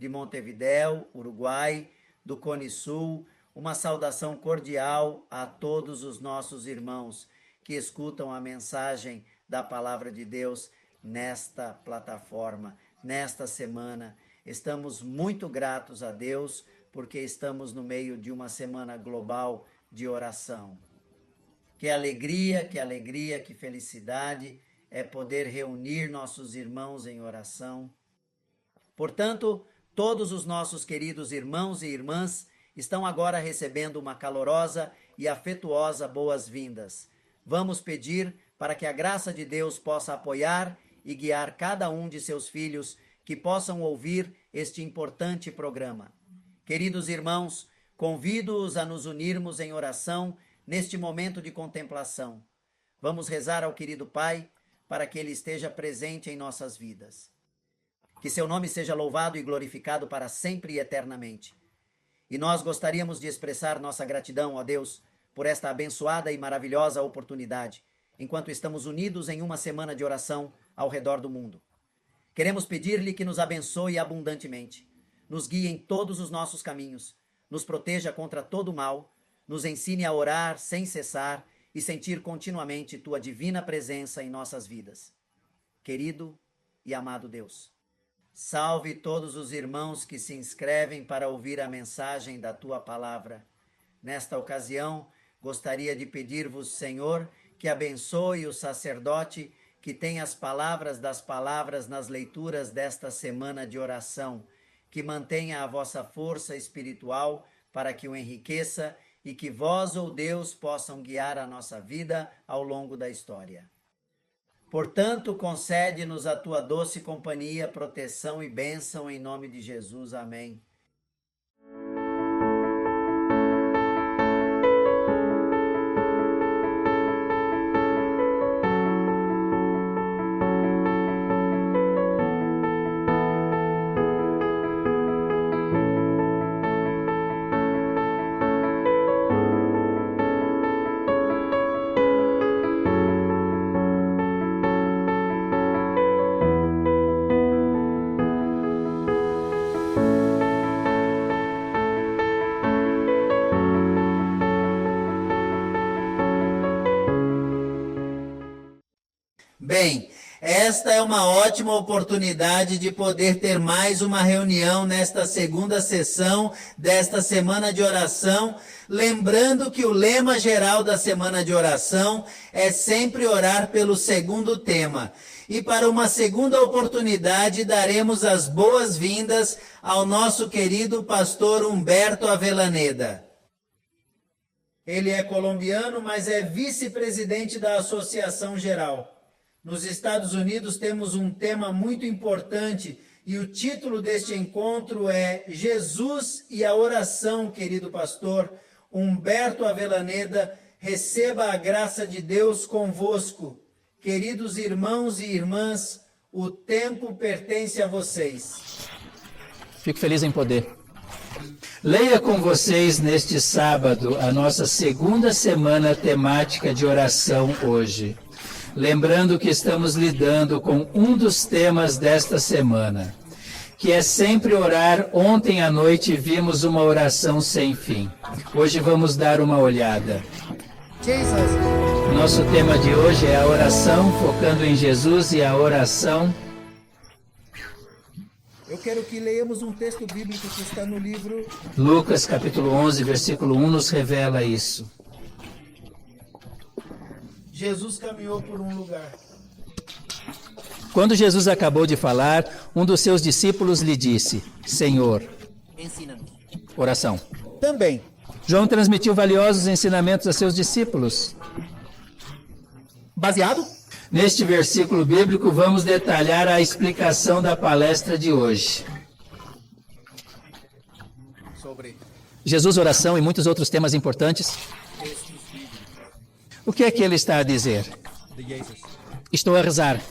de Montevidéu, Uruguai, do Cone Sul. Uma saudação cordial a todos os nossos irmãos que escutam a mensagem da Palavra de Deus nesta plataforma, nesta semana. Estamos muito gratos a Deus porque estamos no meio de uma semana global de oração. Que alegria, que felicidade é poder reunir nossos irmãos em oração. Portanto, todos os nossos queridos irmãos e irmãs estão agora recebendo uma calorosa e afetuosa boas-vindas. Vamos pedir para que a graça de Deus possa apoiar e guiar cada um de seus filhos que possam ouvir este importante programa. Queridos irmãos, convido-os a nos unirmos em oração neste momento de contemplação. Vamos rezar ao querido Pai para que Ele esteja presente em nossas vidas. Que seu nome seja louvado e glorificado para sempre e eternamente. E nós gostaríamos de expressar nossa gratidão, ó Deus, por esta abençoada e maravilhosa oportunidade, enquanto estamos unidos em uma semana de oração ao redor do mundo. Queremos pedir-lhe que nos abençoe abundantemente, nos guie em todos os nossos caminhos, nos proteja contra todo o mal, nos ensine a orar sem cessar e sentir continuamente tua divina presença em nossas vidas. Querido e amado Deus, salve todos os irmãos que se inscrevem para ouvir a mensagem da tua palavra. Nesta ocasião, gostaria de pedir-vos, Senhor, que abençoe o sacerdote que tem as palavras das palavras nas leituras desta semana de oração, que mantenha a vossa força espiritual para que o enriqueça e que vós ou Deus possam guiar a nossa vida ao longo da história. Portanto, concede-nos a tua doce companhia, proteção e bênção em nome de Jesus. Amém. Bem, esta é uma ótima oportunidade de poder ter mais uma reunião nesta segunda sessão desta semana de oração, lembrando que o lema geral da semana de oração é sempre orar pelo segundo tema. E para uma segunda oportunidade daremos as boas-vindas ao nosso querido pastor Humberto Avellaneda. Ele é colombiano, mas é vice-presidente da Associação Geral. Nos Estados Unidos temos um tema muito importante e o título deste encontro é Jesus e a Oração, querido pastor Humberto Avellaneda. Receba a graça de Deus convosco. Queridos irmãos e irmãs, o tempo pertence a vocês. Fico feliz em poder. Leia com vocês neste sábado a nossa segunda semana temática de oração hoje. Lembrando que estamos lidando com um dos temas desta semana, que é sempre orar. Ontem à noite vimos uma oração sem fim. Hoje vamos dar uma olhada. Nosso tema de hoje é a oração, focando em Jesus e a oração. Eu quero que leiamos um texto bíblico que está no livro Lucas, capítulo 11, versículo 1, nos revela isso. Jesus caminhou por um lugar. Quando Jesus acabou de falar, um dos seus discípulos lhe disse: Senhor, Ensina-nos. oração. Também. João transmitiu valiosos ensinamentos a seus discípulos. Baseado? Neste versículo bíblico, vamos detalhar a explicação da palestra de hoje. Sobre Jesus, oração e muitos outros temas importantes. O que é que ele está a dizer? Estou a rezar.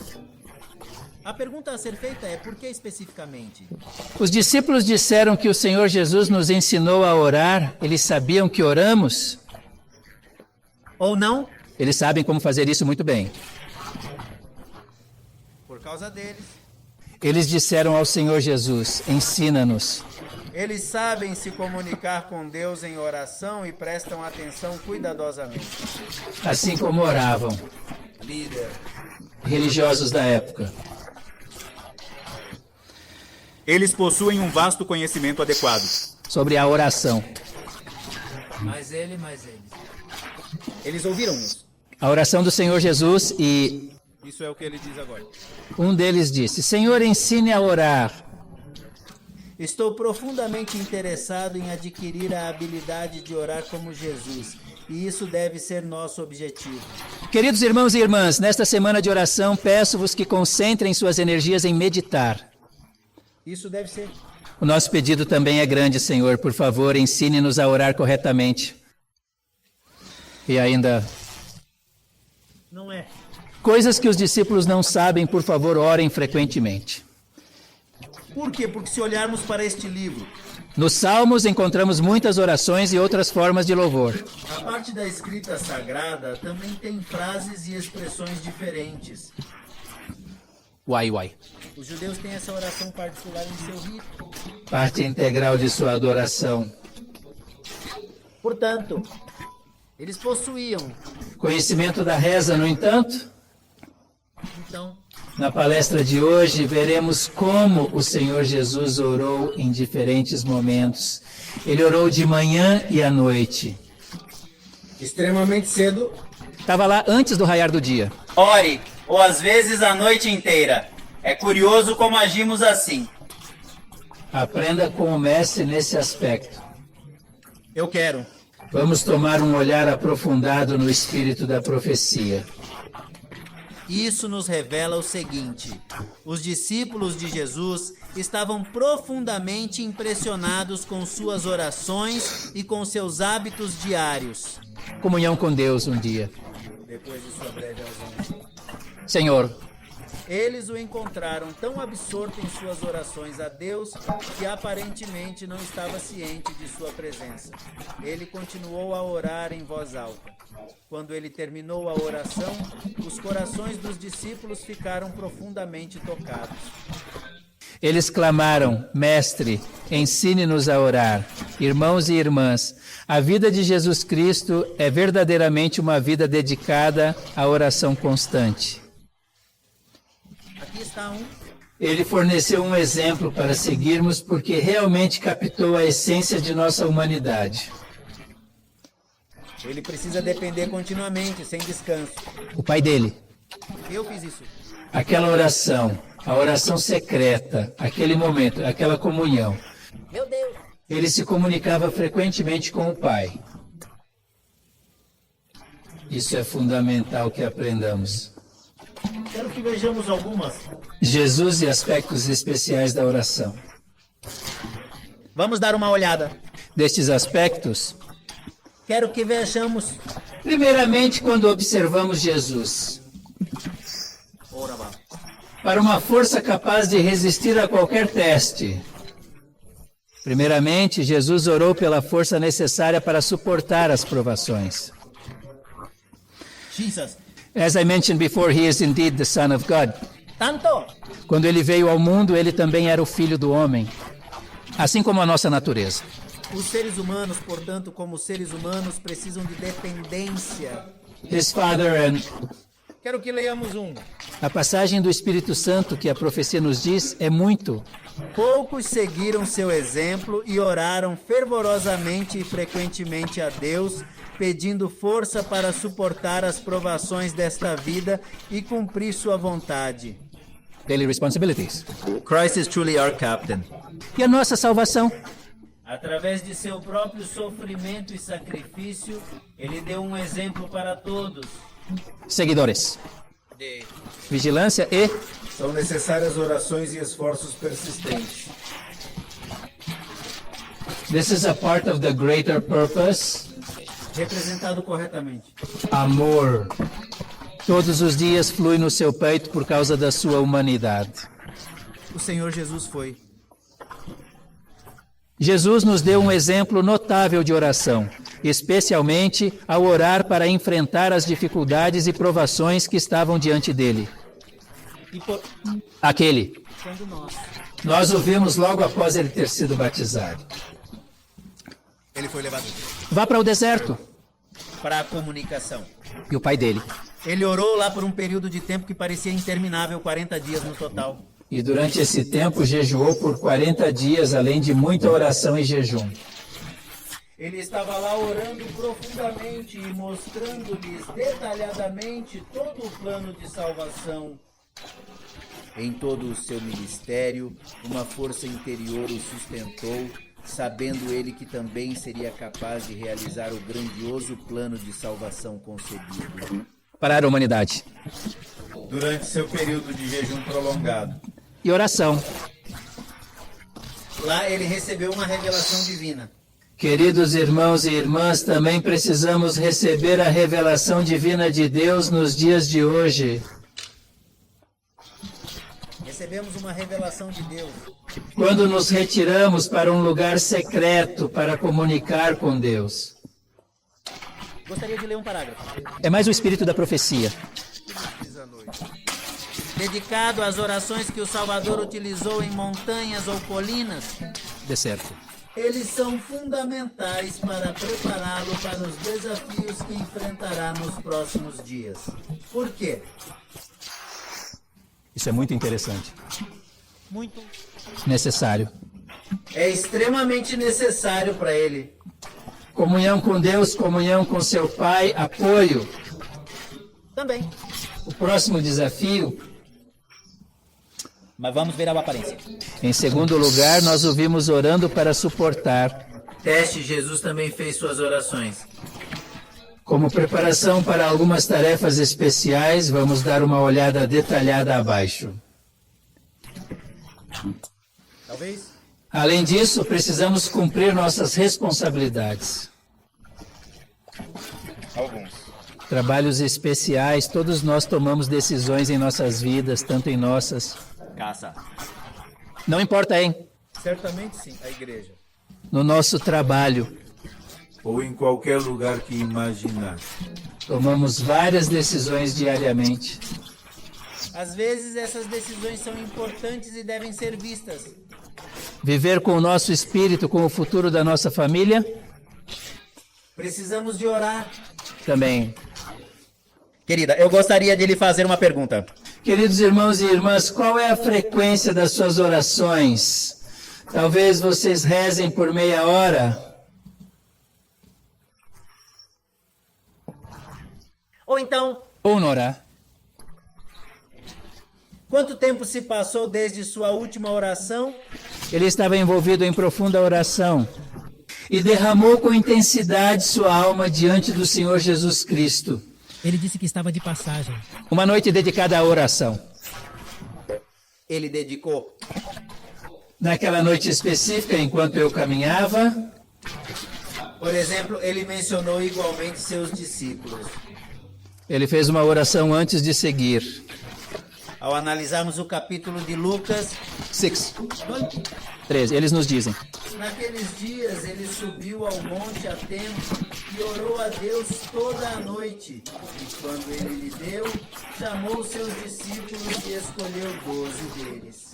A pergunta a ser feita é: por que especificamente? Os discípulos disseram que o Senhor Jesus nos ensinou a orar. Eles sabiam que oramos? Ou não? Eles sabem como fazer isso muito bem. Por causa deles. Eles disseram ao Senhor Jesus: ensina-nos. Eles sabem se comunicar com Deus em oração e prestam atenção cuidadosamente. Assim como oravam Líder. religiosos da época. Eles possuem um vasto conhecimento adequado. Sobre a oração. Mais eles. Eles ouviram-nos. A oração do Senhor Jesus, e Isso é o que ele diz agora. um deles disse: Senhor, ensine a orar. Estou profundamente interessado em adquirir a habilidade de orar como Jesus, e isso deve ser nosso objetivo. Queridos irmãos e irmãs, nesta semana de oração, peço-vos que concentrem suas energias em meditar. Isso deve ser. O nosso pedido também é grande, Senhor. Por favor, ensine-nos a orar corretamente. E ainda, Não é. coisas que os discípulos não sabem, por favor, orem frequentemente. Por quê? Porque se olharmos para este livro, Nos Salmos encontramos muitas orações e outras formas de louvor. a parte da escrita sagrada também tem frases e expressões diferentes. Uai. Os judeus têm essa oração particular em seu rito. Parte integral de sua adoração. Portanto, eles possuíam. Conhecimento da reza, no entanto, Então, na palestra de hoje veremos como o Senhor Jesus orou em diferentes momentos. Ele orou de manhã e à noite. extremamente cedo. Estava lá antes do raiar do dia. Ore, ou às vezes a noite inteira. É curioso como agimos assim. Aprenda com o mestre nesse aspecto. Eu quero. Vamos tomar um olhar aprofundado no espírito da profecia. Isso nos revela o seguinte: os discípulos de Jesus estavam profundamente impressionados com suas orações e com seus hábitos diários. Comunhão com Deus um dia. Depois de sua breve ausência, Senhor, eles o encontraram tão absorto em suas orações a Deus que aparentemente não estava ciente de sua presença. Ele continuou a orar em voz alta. Quando ele terminou a oração, os corações dos discípulos ficaram profundamente tocados. eles clamaram: Mestre, ensine-nos a orar. Irmãos e irmãs, a vida de Jesus Cristo é verdadeiramente uma vida dedicada à oração constante. Aqui está um. Ele forneceu um exemplo para seguirmos porque realmente captou a essência de nossa humanidade. Ele precisa depender continuamente, sem descanso. O pai dele. Eu fiz isso. Aquela oração, a oração secreta, aquele momento, aquela comunhão. Meu Deus! Ele se comunicava frequentemente com o Pai. Isso é fundamental que aprendamos. Quero que vejamos algumas. Jesus e aspectos especiais da oração. Vamos dar uma olhada. Destes aspectos, Quero que vejamos. primeiramente, quando observamos Jesus, Ora, vá. para uma força capaz de resistir a qualquer teste. Primeiramente, Jesus orou pela força necessária para suportar as provações. Jesus. As I mentioned before, he is indeed the Son of God. Tanto. Quando ele veio ao mundo, ele também era o Filho do homem, assim como a nossa natureza. Os seres humanos, portanto, como seres humanos, precisam de dependência. His Father and Quero que leiamos um. a passagem do Espírito Santo que a profecia nos diz é muito. Poucos seguiram seu exemplo e oraram fervorosamente e frequentemente a Deus, pedindo força para suportar as provações desta vida e cumprir sua vontade. Daily responsibilities. Christ is truly our captain. E a nossa salvação? Através de seu próprio sofrimento e sacrifício, ele deu um exemplo para todos. Seguidores. Vigilância e São necessárias orações e esforços persistentes. this is a part of the greater purpose. Representado corretamente. Amor. Todos os dias flui no seu peito por causa da sua humanidade. O Senhor Jesus foi. Jesus nos deu um exemplo notável de oração, especialmente ao orar para enfrentar as dificuldades e provações que estavam diante dele. E por... Aquele. sendo nós. Nós o vimos logo após ele ter sido batizado. Ele foi levado. Vá para o deserto. Para a comunicação. E o pai dele. Ele orou lá por um período de tempo que parecia interminável, 40 dias no total. E durante esse tempo jejuou por 40 dias, além de muita oração e jejum. Ele estava lá orando profundamente e mostrando-lhes detalhadamente todo o plano de salvação. Em todo o seu ministério, uma força interior o sustentou, sabendo ele que também seria capaz de realizar o grandioso plano de salvação concebido. Para a humanidade. Durante seu período de jejum prolongado. E oração. Lá ele recebeu uma revelação divina. Queridos irmãos e irmãs, também precisamos receber a revelação divina de Deus nos dias de hoje. Recebemos uma revelação de Deus. Quando nos retiramos para um lugar secreto para comunicar com Deus. Gostaria de ler um parágrafo. É mais o espírito da profecia. Dedicado às orações que o Salvador utilizou em montanhas ou colinas, Decerto. eles são fundamentais para prepará-lo para os desafios que enfrentará nos próximos dias. Por quê? Isso é muito interessante. Muito. Necessário. É extremamente necessário para ele. Comunhão com Deus, comunhão com seu Pai, apoio. Também. O próximo desafio. Mas vamos ver a aparência. Em segundo lugar, nós o vimos orando para suportar. Teste, Jesus também fez suas orações. Como preparação para algumas tarefas especiais, vamos dar uma olhada detalhada abaixo. Talvez. Além disso, precisamos cumprir nossas responsabilidades. Alguns. Trabalhos especiais, todos nós tomamos decisões em nossas vidas, tanto em nossas. Caça. Não importa, hein? Certamente sim, a igreja. No nosso trabalho, Ou em qualquer lugar que imaginar. tomamos várias decisões diariamente. Às vezes essas decisões são importantes e devem ser vistas. Viver com o nosso espírito, com o futuro da nossa família, Precisamos de orar. também. Querida, eu gostaria de lhe fazer uma pergunta. Queridos irmãos e irmãs, qual é a frequência das suas orações? Talvez vocês rezem por meia hora. Ou então, Ou não orar. quanto tempo se passou desde sua última oração? Ele estava envolvido em profunda oração e derramou com intensidade sua alma diante do Senhor Jesus Cristo. Ele disse que estava de passagem. Uma noite dedicada à oração. Ele dedicou. Naquela noite específica, enquanto eu caminhava, Por exemplo, ele mencionou igualmente seus discípulos. ele fez uma oração antes de seguir. Ao analisarmos o capítulo de Lucas, 6. 13. Eles nos dizem: naqueles dias ele subiu ao monte a tempo e orou a Deus toda a noite. E quando ele lhe deu, chamou seus discípulos e escolheu 12 deles,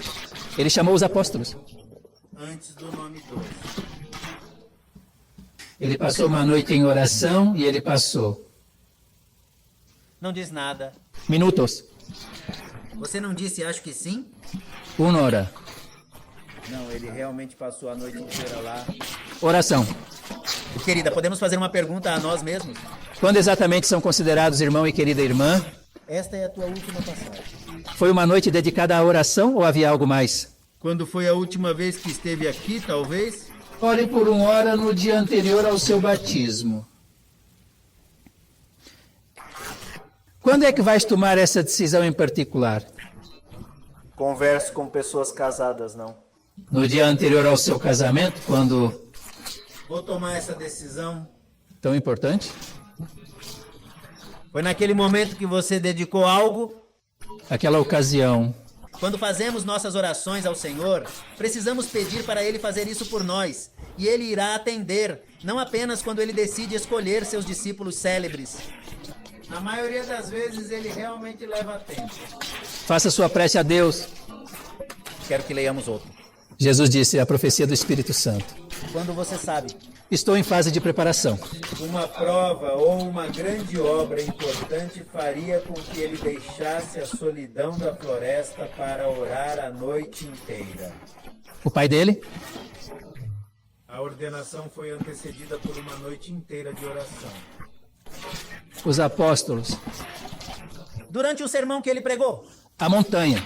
Ele chamou os apóstolos. antes do nome 12. Ele passou uma noite em oração e ele passou Não diz nada. minutos. Você não disse acho que sim? Uma hora. Não, ele realmente passou a noite inteira lá. Oração. Querida, podemos fazer uma pergunta a nós mesmos? Quando exatamente são considerados irmão e querida irmã? Esta é a tua última passagem. Foi uma noite dedicada à oração ou havia algo mais? Quando foi a última vez que esteve aqui, talvez? Ore por uma hora no dia anterior ao seu batismo. Quando é que vais tomar essa decisão em particular? Converso com pessoas casadas, não. No dia anterior ao seu casamento, quando Vou tomar essa decisão. tão importante? Foi naquele momento que você dedicou algo? Aquela ocasião. Quando fazemos nossas orações ao Senhor, precisamos pedir para Ele fazer isso por nós. E Ele irá atender, não apenas quando Ele decide escolher seus discípulos célebres. Na maioria das vezes ele realmente leva tempo. Faça sua prece a Deus. Quero que leiamos outro. Jesus disse a profecia do Espírito Santo. Quando você sabe, Estou em fase de preparação. Uma prova ou uma grande obra importante faria com que ele deixasse a solidão da floresta para orar a noite inteira. O pai dele? A ordenação foi antecedida por uma noite inteira de oração. Os apóstolos? durante o sermão que ele pregou, A montanha?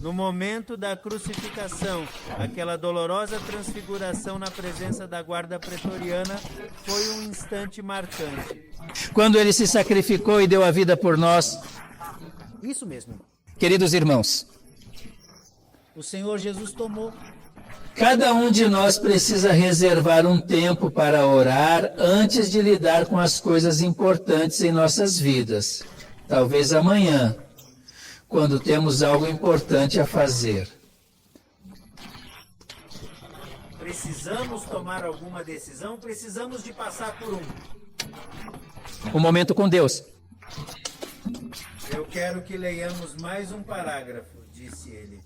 no momento da crucificação, aquela dolorosa transfiguração na presença da guarda pretoriana foi um instante marcante. Quando ele se sacrificou e deu a vida por nós? Isso mesmo. Queridos irmãos, O Senhor Jesus tomou. cada um de nós precisa reservar um tempo para orar antes de lidar com as coisas importantes em nossas vidas. Talvez amanhã, quando temos algo importante a fazer. Precisamos tomar alguma decisão, precisamos de passar por Um momento com Deus. Eu quero que leiamos mais um parágrafo, disse ele.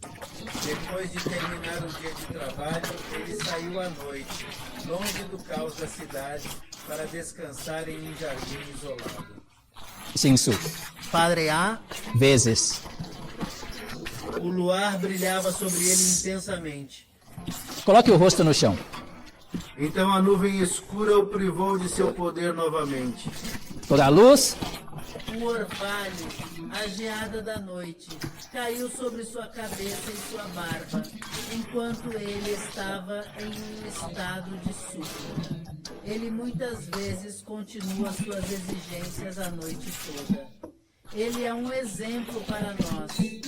Depois de terminar o dia de trabalho, ele saiu à noite, longe do caos da cidade, para descansar em um jardim isolado. Sinsu. Padre A. Vezes. O luar brilhava sobre ele intensamente. Coloque o rosto no chão. Então a nuvem escura o privou de seu poder novamente. Toda a luz. O orvalho, a geada da noite, caiu sobre sua cabeça e sua barba, enquanto ele estava em um estado de súplica. Ele muitas vezes continua suas exigências a noite toda. Ele é um exemplo para nós. Sim.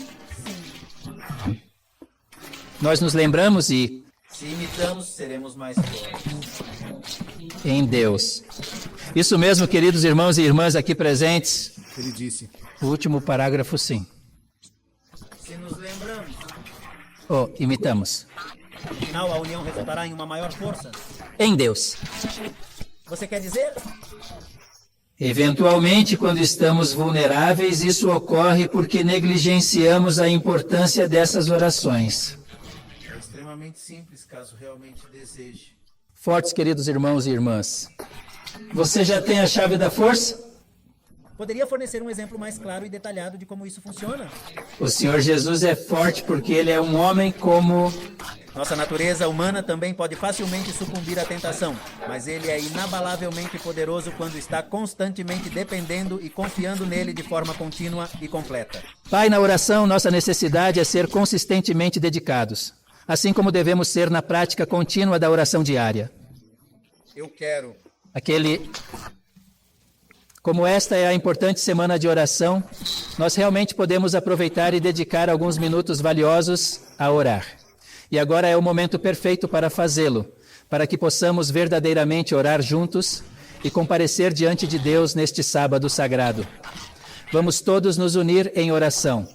Nós nos lembramos e Se imitamos, seremos mais fortes. em Deus. Isso mesmo, queridos irmãos e irmãs aqui presentes. Ele disse. O último parágrafo, sim. Se nos lembramos, Imitamos. afinal a união resultará em uma maior força. Em Deus. Você quer dizer? Eventualmente, quando estamos vulneráveis, isso ocorre porque negligenciamos a importância dessas orações. É extremamente simples, caso realmente deseje. Fortes, queridos irmãos e irmãs. Você já tem a chave da força? Poderia fornecer um exemplo mais claro e detalhado de como isso funciona? O Senhor Jesus é forte porque ele é um homem como... Nossa natureza humana também pode facilmente sucumbir à tentação, mas ele é inabalavelmente poderoso quando está constantemente dependendo e confiando nele de forma contínua e completa. Pai, na oração, nossa necessidade é ser consistentemente dedicados, assim como devemos ser na prática contínua da oração diária. Eu quero. Como esta é a importante semana de oração, nós realmente podemos aproveitar e dedicar alguns minutos valiosos a orar. E agora é o momento perfeito para fazê-lo, para que possamos verdadeiramente orar juntos e comparecer diante de Deus neste sábado sagrado. Vamos todos nos unir em oração.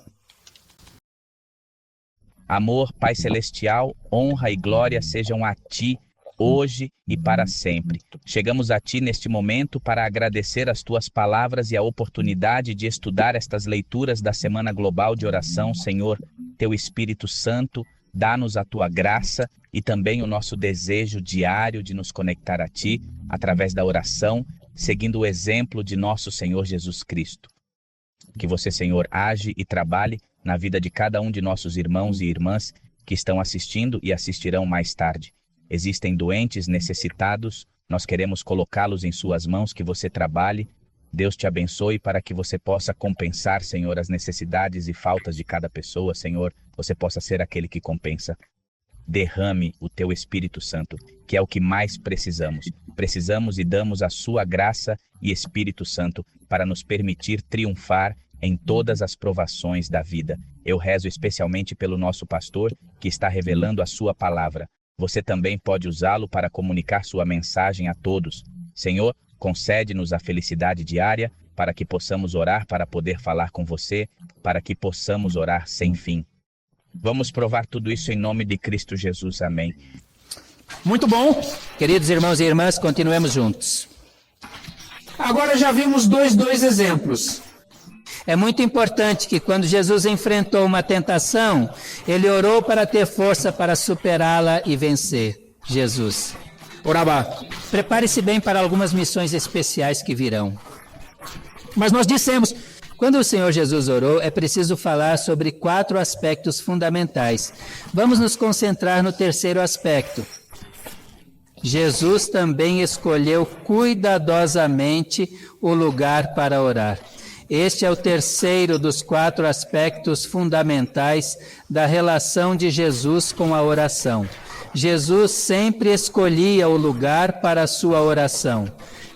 Amor, Pai Celestial, honra e glória sejam a Ti, hoje e para sempre. Chegamos a Ti neste momento para agradecer as Tuas palavras e a oportunidade de estudar estas leituras da Semana Global de Oração. Senhor, Teu Espírito Santo, dá-nos a Tua graça e também o nosso desejo diário de nos conectar a Ti através da oração, seguindo o exemplo de nosso Senhor Jesus Cristo. Que você, Senhor, age e trabalhe na vida de cada um de nossos irmãos e irmãs que estão assistindo e assistirão mais tarde. Existem doentes, necessitados, nós queremos colocá-los em suas mãos, que você trabalhe. Deus te abençoe para que você possa compensar, Senhor, as necessidades e faltas de cada pessoa, Senhor, você possa ser aquele que compensa. Derrame o Teu Espírito Santo, que é o que mais precisamos. Precisamos e damos a Sua graça e Espírito Santo para nos permitir triunfar em todas as provações da vida. Eu rezo especialmente pelo nosso pastor, que está revelando a Sua palavra. Você também pode usá-lo para comunicar sua mensagem a todos. Senhor, concede-nos a felicidade diária para que possamos orar, para poder falar com você, para que possamos orar sem fim. Vamos provar tudo isso em nome de Cristo Jesus. Amém. Muito bom. Queridos irmãos e irmãs, continuemos juntos. Agora já vimos dois exemplos. É muito importante que quando Jesus enfrentou uma tentação, ele orou para ter força para superá-la e vencer. Jesus. Orava. Prepare-se bem para algumas missões especiais que virão. Mas nós dissemos, quando o Senhor Jesus orou, é preciso falar sobre 4 aspectos fundamentais. Vamos nos concentrar no terceiro aspecto. Jesus também escolheu cuidadosamente o lugar para orar. Este é o terceiro dos 4 aspectos fundamentais da relação de Jesus com a oração. Jesus sempre escolhia o lugar para a sua oração.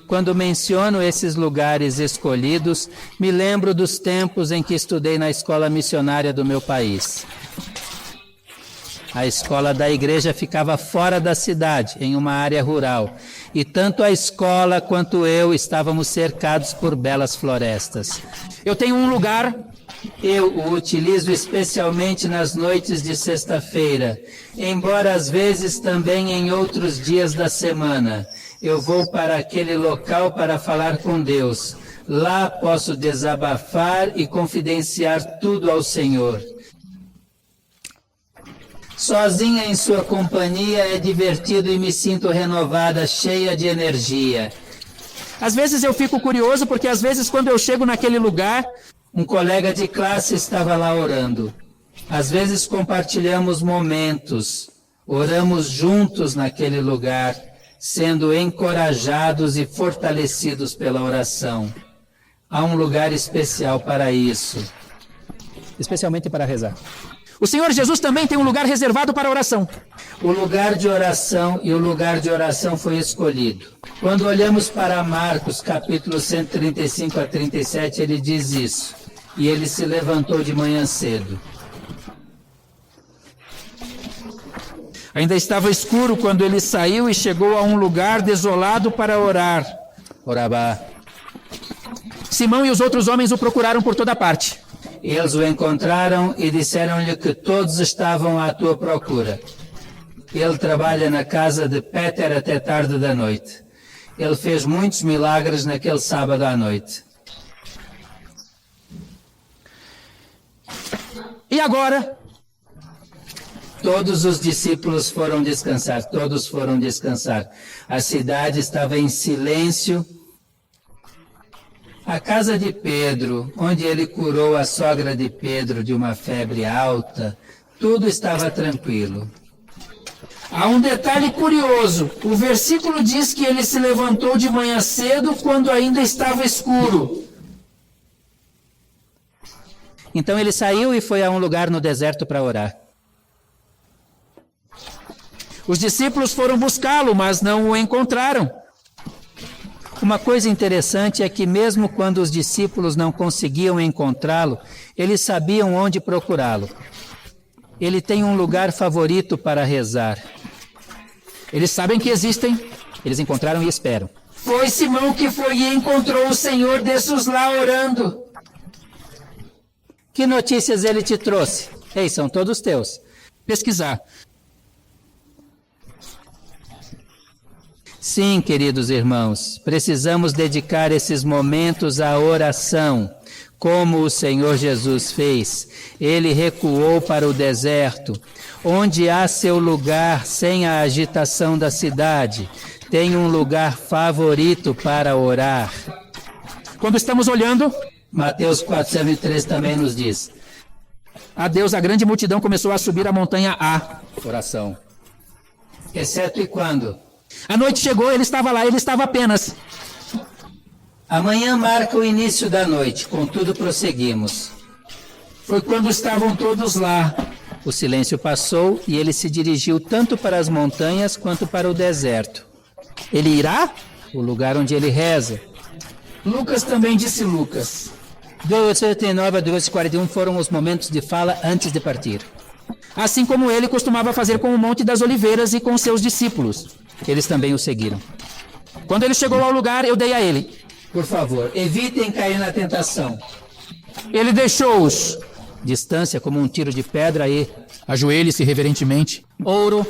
Quando menciono esses lugares escolhidos, me lembro dos tempos em que estudei na escola missionária do meu país. A escola da igreja ficava fora da cidade, em uma área rural, e tanto a escola quanto eu estávamos cercados por belas florestas. Eu tenho um lugar, eu o utilizo especialmente nas noites de sexta-feira, embora às vezes também em outros dias da semana. Eu vou para aquele local para falar com Deus. Lá posso desabafar e confidenciar tudo ao Senhor. Sozinha em sua companhia é divertido e me sinto renovada, cheia de energia. Às vezes eu fico curioso porque às vezes quando eu chego naquele lugar, um colega de classe estava lá orando. Às vezes compartilhamos momentos, oramos juntos naquele lugar, sendo encorajados e fortalecidos pela oração. Há um lugar especial para isso. Especialmente para rezar. O Senhor Jesus também tem um lugar reservado para a oração. O lugar de oração e o lugar de oração foi escolhido. Quando olhamos para Marcos, capítulo 135 a 37, ele diz isso. E ele se levantou de manhã cedo. Ainda estava escuro quando ele saiu e chegou a um lugar desolado para orar. Orava. Simão e os outros homens o procuraram por toda parte. Eles o encontraram e disseram-lhe que todos estavam à tua procura. Ele trabalha na casa de Péter até tarde da noite. Ele fez muitos milagres naquele sábado à noite. E agora? Todos os discípulos foram descansar, todos foram descansar. A cidade estava em silêncio. A casa de Pedro, onde ele curou a sogra de Pedro de uma febre alta, tudo estava tranquilo. Há um detalhe curioso. O versículo diz que ele se levantou de manhã cedo quando ainda estava escuro. Então ele saiu e foi a um lugar no deserto para orar. Os discípulos foram buscá-lo, mas não o encontraram. Uma coisa interessante é que mesmo quando os discípulos não conseguiam encontrá-lo, eles sabiam onde procurá-lo. Ele tem um lugar favorito para rezar. Eles sabem que existem, eles encontraram e esperam. Foi Simão que foi e encontrou o Senhor desses lá orando. Que notícias ele te trouxe? Ei, são todos teus. Pesquisar. Sim, queridos irmãos, precisamos dedicar esses momentos à oração, como o Senhor Jesus fez. Ele recuou para o deserto, onde há seu lugar sem a agitação da cidade. Tem um lugar favorito para orar. Quando estamos olhando, Mateus 4:3 também nos diz: a Deus, a grande multidão começou a subir a montanha A. Oração. Exceto e quando? A noite chegou, ele estava lá, ele estava apenas. Amanhã marca o início da noite, contudo prosseguimos. Foi quando estavam todos lá. O silêncio passou e ele se dirigiu tanto para as montanhas quanto para o deserto. Ele irá? O lugar onde ele reza. Lucas também disse Lucas. 2:39 a 2:41 foram os momentos de fala antes de partir. Assim como ele costumava fazer com o Monte das Oliveiras e com seus discípulos. Eles também o seguiram. Quando ele chegou ao lugar, eu dei a ele: por favor, evitem cair na tentação. Ele deixou-os. Distância como um tiro de pedra e... ajoelhe-se reverentemente. Ouro.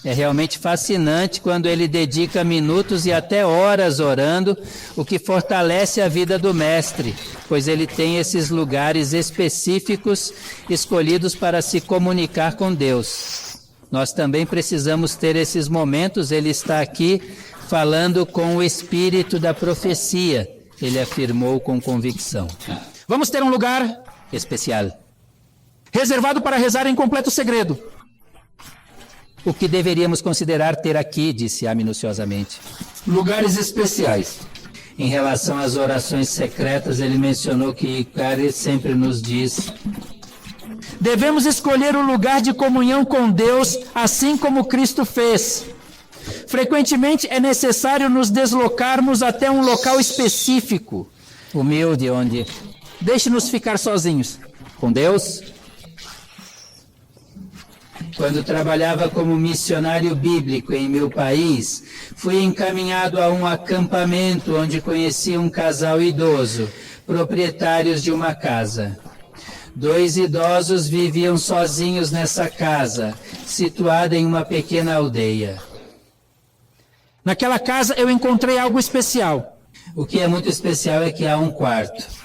É realmente fascinante quando ele dedica minutos e até horas orando, o que fortalece a vida do mestre, pois ele tem esses lugares específicos escolhidos para se comunicar com Deus. Nós também precisamos ter esses momentos. Ele está aqui falando com o espírito da profecia, ele afirmou com convicção. Vamos ter um lugar Especial. reservado para rezar em completo segredo. O que deveríamos considerar ter aqui, disse-a minuciosamente. Lugares especiais. Em relação às orações secretas, ele mencionou que Icare sempre nos diz: Devemos escolher o lugar de comunhão com Deus, assim como Cristo fez. Frequentemente é necessário nos deslocarmos até um local específico. humilde, onde Deixe-nos ficar sozinhos. com Deus. Quando trabalhava como missionário bíblico em meu país, fui encaminhado a um acampamento onde conheci um casal idoso, proprietários de uma casa. 2 idosos viviam sozinhos nessa casa, situada em uma pequena aldeia. Naquela casa eu encontrei algo especial. O que é muito especial é que há um quarto.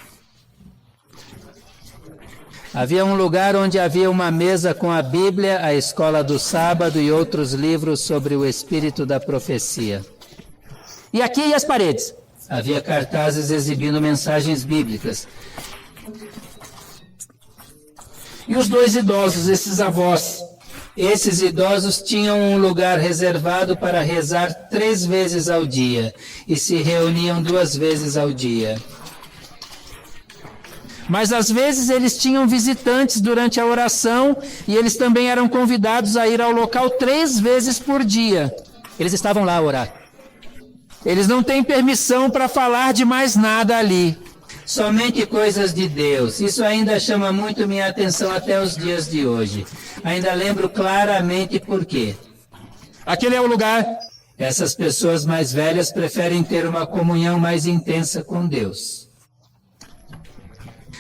Havia um lugar onde havia uma mesa com a Bíblia, a escola do sábado e outros livros sobre o espírito da profecia. E aqui as paredes? Havia cartazes exibindo mensagens bíblicas. E os 2 idosos, esses avós? Esses idosos tinham um lugar reservado para rezar 3 vezes ao dia e se reuniam 2 vezes ao dia. Mas às vezes eles tinham visitantes durante a oração e eles também eram convidados a ir ao local 3 vezes por dia. Eles estavam lá a orar. Eles não têm permissão para falar de mais nada ali. Somente coisas de Deus. Isso ainda chama muito minha atenção até os dias de hoje. Ainda lembro claramente por quê. Aquele é o lugar. Essas pessoas mais velhas preferem ter uma comunhão mais intensa com Deus.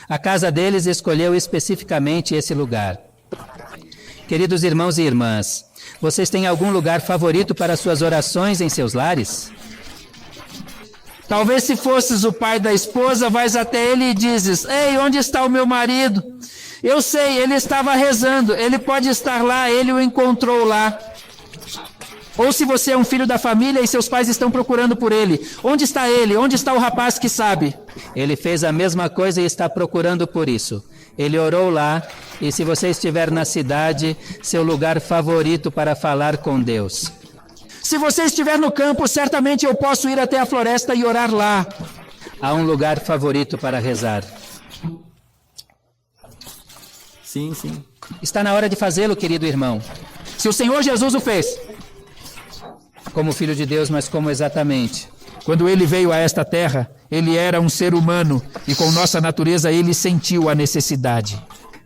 A casa deles escolheu especificamente esse lugar. Queridos irmãos e irmãs, vocês têm algum lugar favorito para suas orações em seus lares? Talvez se fosses o pai da esposa, vais até ele e dizes: Ei, onde está o meu marido? Eu sei, ele estava rezando, ele pode estar lá, ele o encontrou lá. Ou se você é um filho da família e seus pais estão procurando por ele, onde está ele? Onde está o rapaz que sabe? Ele fez a mesma coisa e está procurando por isso. Ele orou lá, e se você estiver na cidade, seu lugar favorito para falar com Deus. Se você estiver no campo, certamente eu posso ir até a floresta e orar lá. Há um lugar favorito para rezar. Sim. Está na hora de fazê-lo, querido irmão. Se o Senhor Jesus o fez, Como filho de Deus, mas como exatamente? quando ele veio a esta terra, ele era um ser humano e com nossa natureza ele sentiu a necessidade.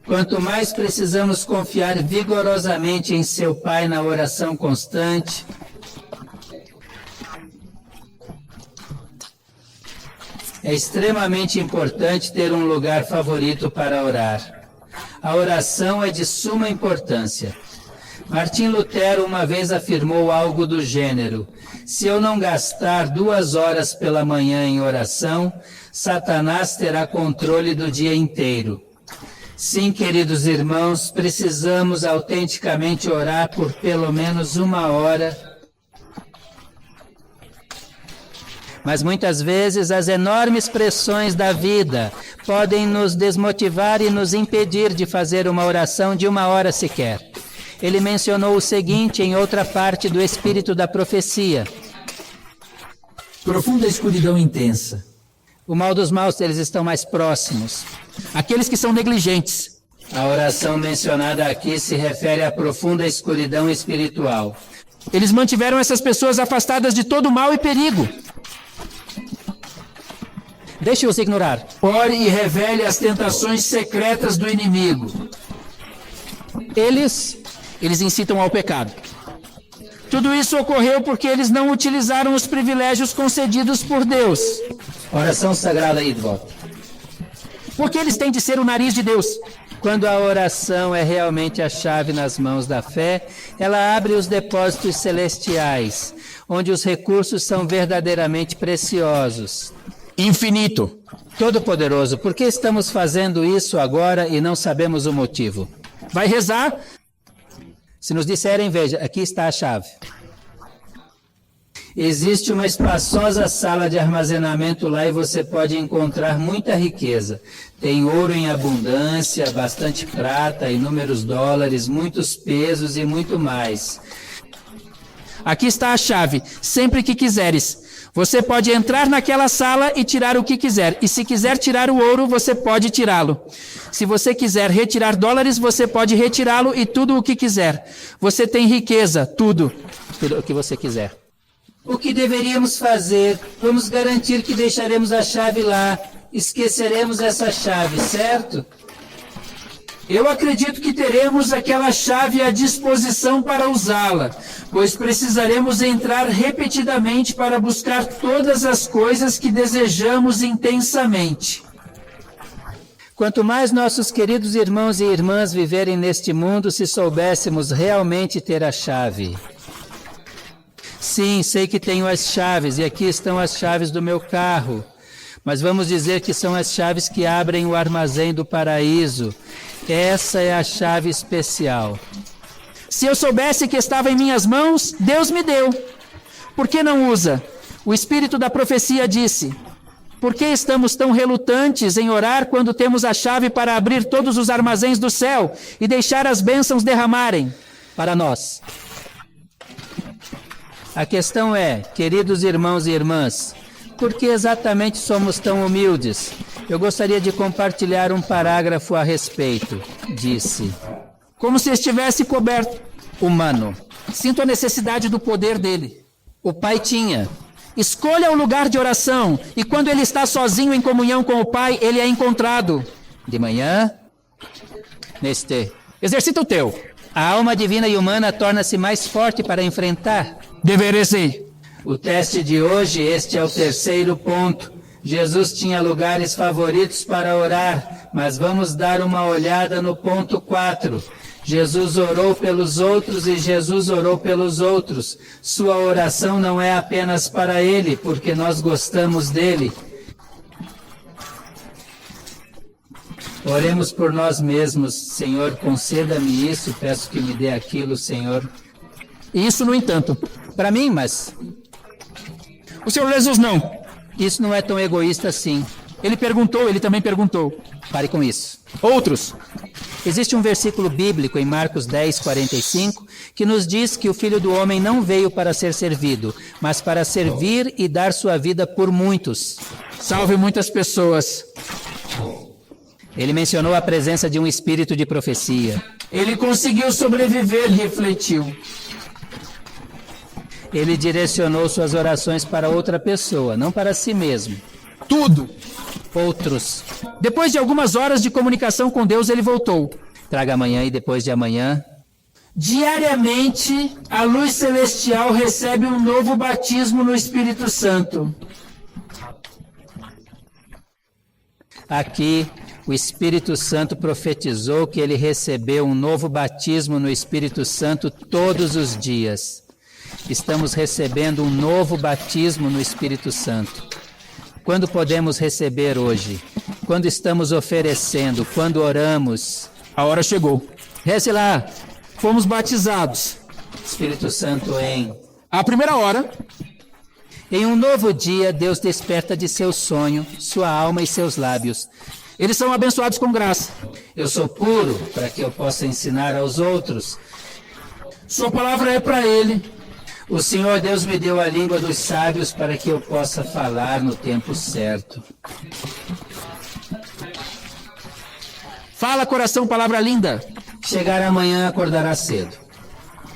Quanto mais precisamos confiar vigorosamente em seu Pai na oração constante, é extremamente importante ter um lugar favorito para orar. A oração é de suma importância. Martim Lutero uma vez afirmou algo do gênero: se eu não gastar 2 horas pela manhã em oração, Satanás terá controle do dia inteiro. Sim, queridos irmãos, precisamos autenticamente orar por pelo menos 1 hora. Mas muitas vezes as enormes pressões da vida podem nos desmotivar e nos impedir de fazer uma oração de 1 hora sequer. Ele mencionou o seguinte em outra parte do Espírito da Profecia: Profunda escuridão intensa. o mal dos maus, eles estão mais próximos. Aqueles que são negligentes. A oração mencionada aqui se refere à profunda escuridão espiritual. Eles mantiveram essas pessoas afastadas de todo mal e perigo. Deixe-os ignorar. Ore e revele as tentações secretas do inimigo. Eles incitam ao pecado. Tudo isso ocorreu porque eles não utilizaram os privilégios concedidos por Deus. Oração sagrada aí de volta. Porque eles têm de ser o nariz de Deus. Quando a oração é realmente a chave nas mãos da fé, ela abre os depósitos celestiais, onde os recursos são verdadeiramente preciosos. Infinito. Todo-Poderoso, por que estamos fazendo isso agora e não sabemos o motivo? Vai rezar? Se nos disserem, veja, aqui está a chave. Existe uma espaçosa sala de armazenamento lá e você pode encontrar muita riqueza. Tem ouro em abundância, bastante prata, inúmeros dólares, muitos pesos e muito mais. Aqui está a chave, sempre que quiseres. Você pode entrar naquela sala e tirar o que quiser. E se quiser tirar o ouro, você pode tirá-lo. Se você quiser retirar dólares, você pode retirá-lo e tudo o que quiser. Você tem riqueza, tudo o que você quiser. O que deveríamos fazer? Vamos garantir que deixaremos a chave lá. Esqueceremos essa chave, certo? Eu acredito que teremos aquela chave à disposição para usá-la, pois precisaremos entrar repetidamente para buscar todas as coisas que desejamos intensamente. Quanto mais nossos queridos irmãos e irmãs viverem neste mundo, se soubéssemos realmente ter a chave. Sim, sei que tenho as chaves, e aqui estão as chaves do meu carro. Mas vamos dizer que são as chaves que abrem o armazém do paraíso. Essa é a chave especial. Se eu soubesse que estava em minhas mãos, Deus me deu. Por que não usa? O Espírito da profecia disse: por que estamos tão relutantes em orar quando temos a chave para abrir todos os armazéns do céu e deixar as bênçãos derramarem para nós? A questão é, queridos irmãos e irmãs, por que exatamente somos tão humildes? Eu gostaria de compartilhar um parágrafo a respeito. Disse: como se estivesse coberto. Humano. Sinto a necessidade do poder dele. O Pai tinha. Escolha o lugar de oração, e quando ele está sozinho em comunhão com o Pai, ele é encontrado. De manhã, exercita o teu. A alma divina e humana torna-se mais forte para enfrentar. Deveria ser. O teste de hoje, este é o terceiro ponto. Jesus tinha lugares favoritos para orar, mas vamos dar uma olhada no ponto 4. Jesus orou pelos outros e Jesus orou pelos outros. Sua oração não é apenas para ele, porque nós gostamos dele. Oremos por nós mesmos. Senhor, conceda-me isso, peço que me dê aquilo, Senhor. Isso, no entanto, para mim, mas... O Senhor Jesus não. Isso não é tão egoísta assim. Ele perguntou, ele também perguntou. Pare com isso. Outros. Existe um versículo bíblico em Marcos 10:45 que nos diz que o Filho do Homem não veio para ser servido, mas para servir e dar sua vida por muitos. Salve muitas pessoas. Ele mencionou a presença de um espírito de profecia. Ele conseguiu sobreviver, refletiu. Ele direcionou suas orações para outra pessoa, não para si mesmo. Tudo. Outros. Depois de algumas horas de comunicação com Deus, ele voltou. Traga amanhã e depois de amanhã. Diariamente, a luz celestial recebe um novo batismo no Espírito Santo. Aqui, o Espírito Santo profetizou que ele recebeu um novo batismo no Espírito Santo todos os dias. Estamos recebendo um novo batismo no Espírito Santo. Quando podemos receber hoje? Quando estamos oferecendo? Quando oramos? A hora chegou. Reze lá. Fomos batizados. Espírito Santo em... À primeira hora. Em um novo dia, Deus desperta de seu sonho, sua alma e seus lábios. Eles são abençoados com graça. Eu sou puro para que eu possa ensinar aos outros. Sua palavra é para ele. O Senhor Deus me deu a língua dos sábios para que eu possa falar no tempo certo. Fala, coração, palavra linda. Chegar amanhã, acordará cedo.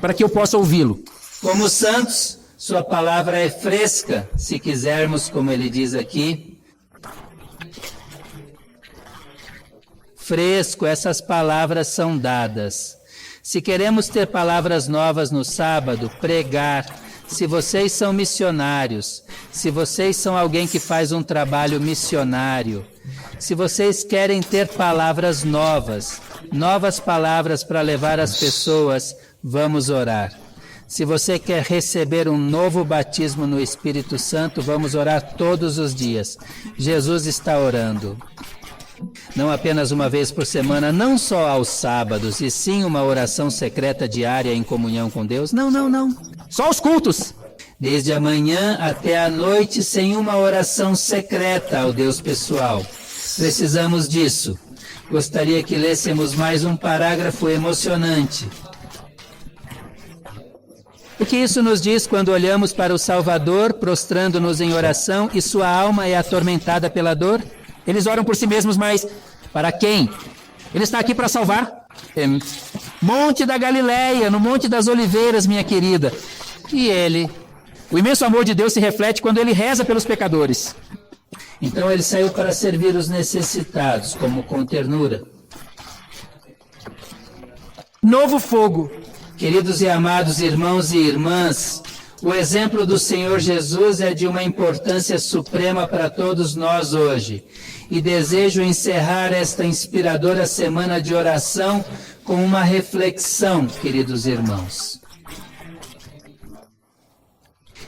Para que eu possa ouvi-lo. Como santos, sua palavra é fresca, se quisermos, como ele diz aqui. Fresco, essas palavras são dadas. Se queremos ter palavras novas no sábado, pregar, se vocês são missionários, se vocês são alguém que faz um trabalho missionário, se vocês querem ter palavras novas, novas palavras para levar às pessoas, vamos orar. Se você quer receber um novo batismo no Espírito Santo, vamos orar todos os dias. Jesus está orando. Não apenas uma vez por semana, não só aos sábados, e sim uma oração secreta diária em comunhão com Deus. Não. Só aos cultos. Desde a manhã até a noite, sem uma oração secreta ao Deus pessoal. Precisamos disso. Gostaria que lêssemos mais um parágrafo emocionante. O que isso nos diz quando olhamos para o Salvador, prostrando-nos em oração, e sua alma é atormentada pela dor? Eles oram por si mesmos, mas para quem? Ele está aqui para salvar. Monte da Galileia, no Monte das Oliveiras, minha querida. E ele? O imenso amor de Deus se reflete quando ele reza pelos pecadores. Então ele saiu para servir os necessitados, como com ternura. Novo fogo. Queridos e amados irmãos e irmãs, o exemplo do Senhor Jesus é de uma importância suprema para todos nós hoje. E desejo encerrar esta inspiradora semana de oração com uma reflexão, queridos irmãos.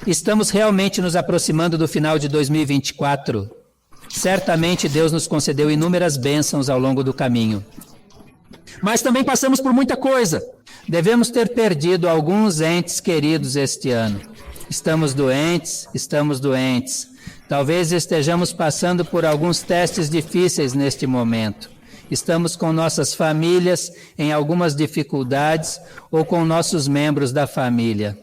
Estamos realmente nos aproximando do final de 2024. Certamente Deus nos concedeu inúmeras bênçãos ao longo do caminho. Mas também passamos por muita coisa. Devemos ter perdido alguns entes queridos este ano. Estamos doentes. Talvez estejamos passando por alguns testes difíceis neste momento. Estamos com nossas famílias em algumas dificuldades ou com nossos membros da família.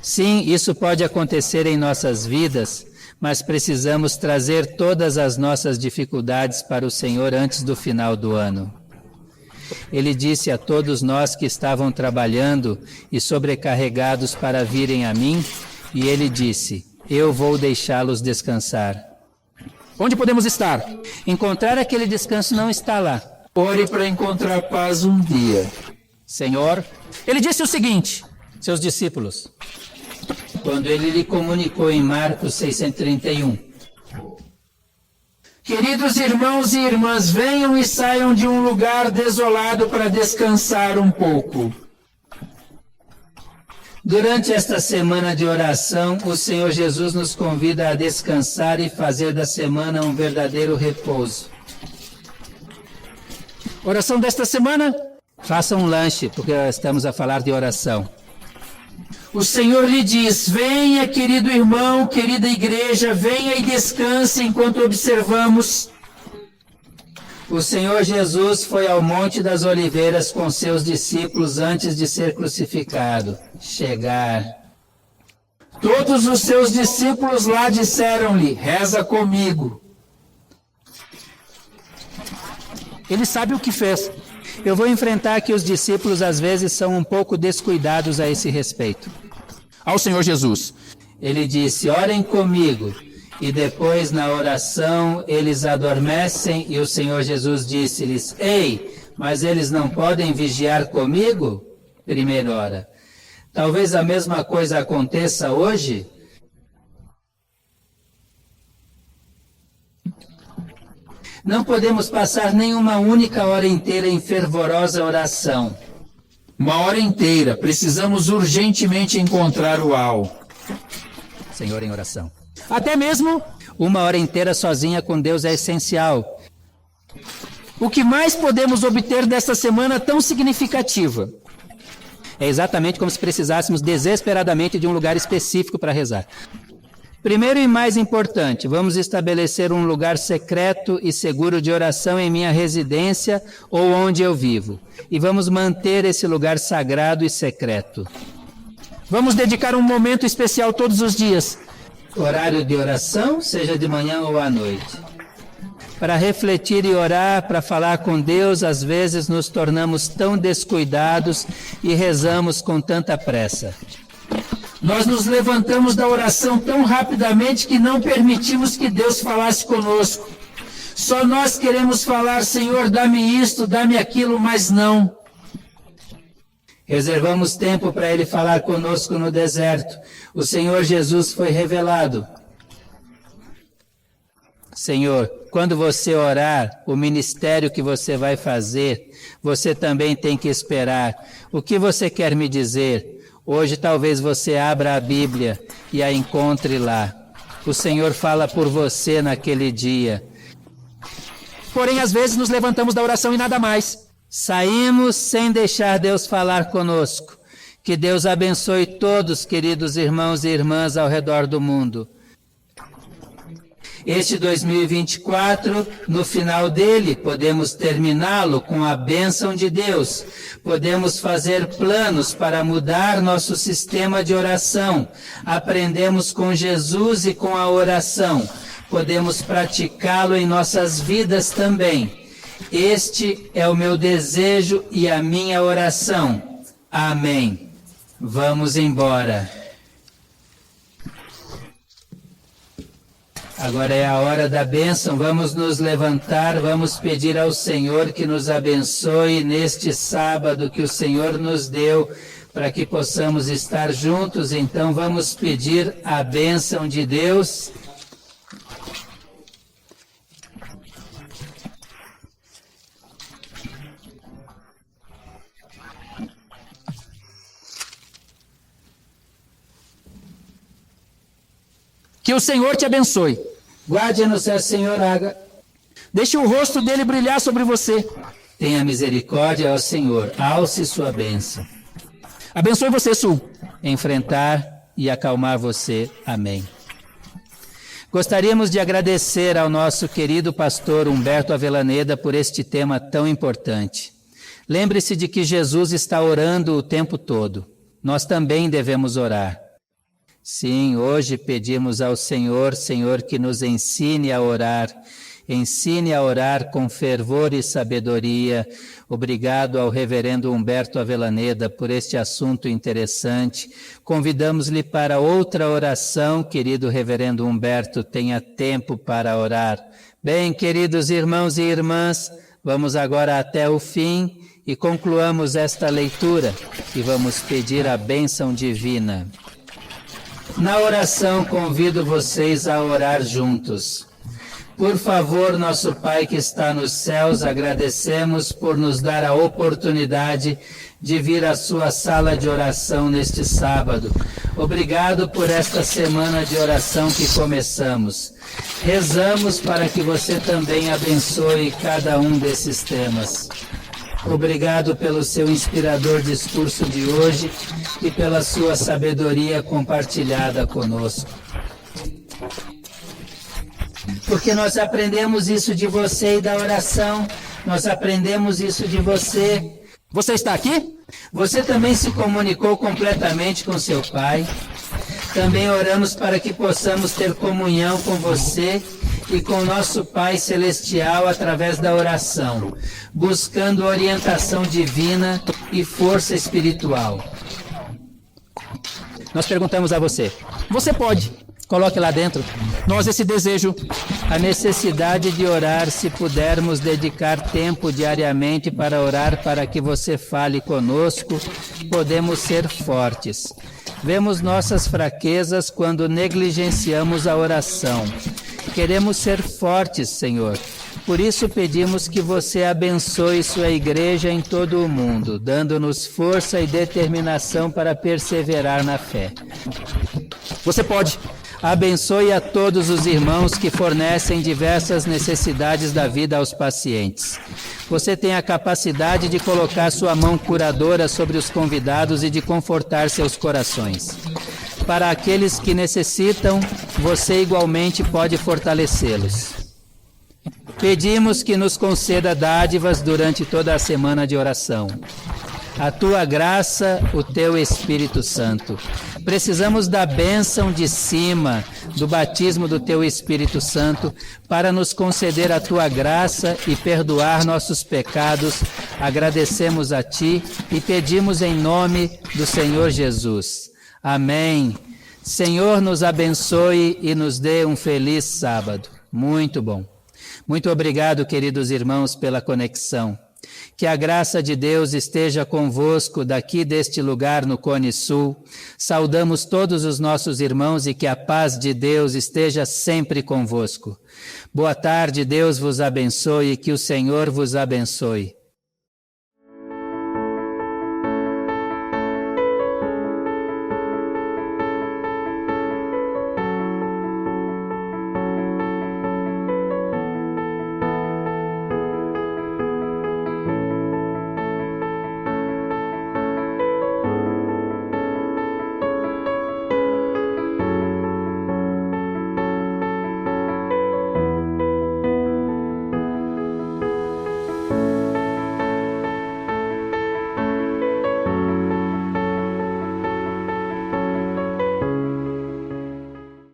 Sim, isso pode acontecer em nossas vidas, mas precisamos trazer todas as nossas dificuldades para o Senhor antes do final do ano. Ele disse a todos nós que estavam trabalhando e sobrecarregados para virem a mim, e ele disse: eu vou deixá-los descansar. Onde podemos estar? Encontrar aquele descanso não está lá. Ore para encontrar paz um dia. Senhor, ele disse o seguinte, seus discípulos, quando ele lhe comunicou em Marcos 6:31. Queridos irmãos e irmãs, venham e saiam de um lugar desolado para descansar um pouco. Durante esta semana de oração, o Senhor Jesus nos convida a descansar e fazer da semana um verdadeiro repouso. Oração desta semana? Faça um lanche, porque estamos a falar de oração. O Senhor lhe diz: venha, querido irmão, querida igreja, venha e descanse enquanto observamos. O Senhor Jesus foi ao Monte das Oliveiras com seus discípulos antes de ser crucificado. Chegar. Todos os seus discípulos lá disseram-lhe: reza comigo. Ele sabe o que fez. Eu vou enfrentar que os discípulos às vezes são um pouco descuidados a esse respeito. Ao Senhor Jesus, ele disse: orem comigo. E depois na oração eles adormecem e o Senhor Jesus disse-lhes: ei, mas eles não podem vigiar comigo? Primeira hora. Talvez a mesma coisa aconteça hoje. Não podemos passar nenhuma única hora inteira em fervorosa oração. Uma hora inteira. Precisamos urgentemente encontrar o Al. Senhor em oração. Até mesmo uma hora inteira sozinha com Deus é essencial. O que mais podemos obter desta semana tão significativa? É exatamente como se precisássemos desesperadamente de um lugar específico para rezar. Primeiro e mais importante, vamos estabelecer um lugar secreto e seguro de oração em minha residência ou onde eu vivo. E vamos manter esse lugar sagrado e secreto. Vamos dedicar um momento especial todos os dias. Horário de oração, seja de manhã ou à noite. Para refletir e orar, para falar com Deus, às vezes nos tornamos tão descuidados e rezamos com tanta pressa. Nós nos levantamos da oração tão rapidamente que não permitimos que Deus falasse conosco. Só nós queremos falar: Senhor, dá-me isto, dá-me aquilo, mas não. Reservamos tempo para Ele falar conosco no deserto. O Senhor Jesus foi revelado. Senhor, quando você orar, o ministério que você vai fazer, você também tem que esperar. O que você quer me dizer? Hoje talvez você abra a Bíblia e a encontre lá. O Senhor fala por você naquele dia. Porém, às vezes nos levantamos da oração e nada mais. Saímos sem deixar Deus falar conosco. Que Deus abençoe todos, queridos irmãos e irmãs ao redor do mundo. Este 2024, no final dele, podemos terminá-lo com a bênção de Deus. Podemos fazer planos para mudar nosso sistema de oração. Aprendemos com Jesus e com a oração. Podemos praticá-lo em nossas vidas também. Este é o meu desejo e a minha oração. Amém. Vamos embora. Agora é a hora da bênção, vamos nos levantar, vamos pedir ao Senhor que nos abençoe neste sábado que o Senhor nos deu, para que possamos estar juntos. Então vamos pedir a bênção de Deus. Que o Senhor te abençoe. Guarde-nos, Senhor, deixe o rosto dele brilhar sobre você. Tenha misericórdia ao Senhor, alce sua bênção. Abençoe você, Sul. Enfrentar e acalmar você. Amém. Gostaríamos de agradecer ao nosso querido pastor Humberto Avellaneda por este tema tão importante. Lembre-se de que Jesus está orando o tempo todo. Nós também devemos orar. Sim, hoje pedimos ao Senhor, Senhor, que nos ensine a orar com fervor e sabedoria. Obrigado ao reverendo Humberto Avellaneda por este assunto interessante. Convidamos-lhe para outra oração, querido reverendo Humberto, tenha tempo para orar. Bem, queridos irmãos e irmãs, vamos agora até o fim e concluamos esta leitura e vamos pedir a bênção divina. Na oração, convido vocês a orar juntos. Por favor, nosso Pai que está nos céus, agradecemos por nos dar a oportunidade de vir à sua sala de oração neste sábado. Obrigado por esta semana de oração que começamos. Rezamos para que você também abençoe cada um desses temas. Obrigado pelo seu inspirador discurso de hoje e pela sua sabedoria compartilhada conosco. Porque nós aprendemos isso de você e da oração, nós aprendemos isso de você. Você está aqui? Você também se comunicou completamente com seu Pai. Também oramos para que possamos ter comunhão com você e com nosso Pai Celestial através da oração, buscando orientação divina e força espiritual. Nós perguntamos a você, você pode? Coloque lá dentro, nós esse desejo, a necessidade de orar, se pudermos dedicar tempo diariamente para orar para que você fale conosco, podemos ser fortes. Vemos nossas fraquezas quando negligenciamos a oração. Queremos ser fortes, Senhor. Por isso pedimos que você abençoe sua igreja em todo o mundo, dando-nos força e determinação para perseverar na fé. Você pode. Abençoe a todos os irmãos que fornecem diversas necessidades da vida aos pacientes. Você tem a capacidade de colocar sua mão curadora sobre os convidados e de confortar seus corações. Para aqueles que necessitam, você igualmente pode fortalecê-los. Pedimos que nos conceda dádivas durante toda a semana de oração. A tua graça, o teu Espírito Santo. Precisamos da bênção de cima, do batismo do teu Espírito Santo, para nos conceder a tua graça e perdoar nossos pecados. Agradecemos a ti e pedimos em nome do Senhor Jesus. Amém. Senhor, nos abençoe e nos dê um feliz sábado. Muito bom. Muito obrigado, queridos irmãos, pela conexão. Que a graça de Deus esteja convosco daqui deste lugar no Cone Sul. Saudamos todos os nossos irmãos e que a paz de Deus esteja sempre convosco. Boa tarde, Deus vos abençoe e que o Senhor vos abençoe.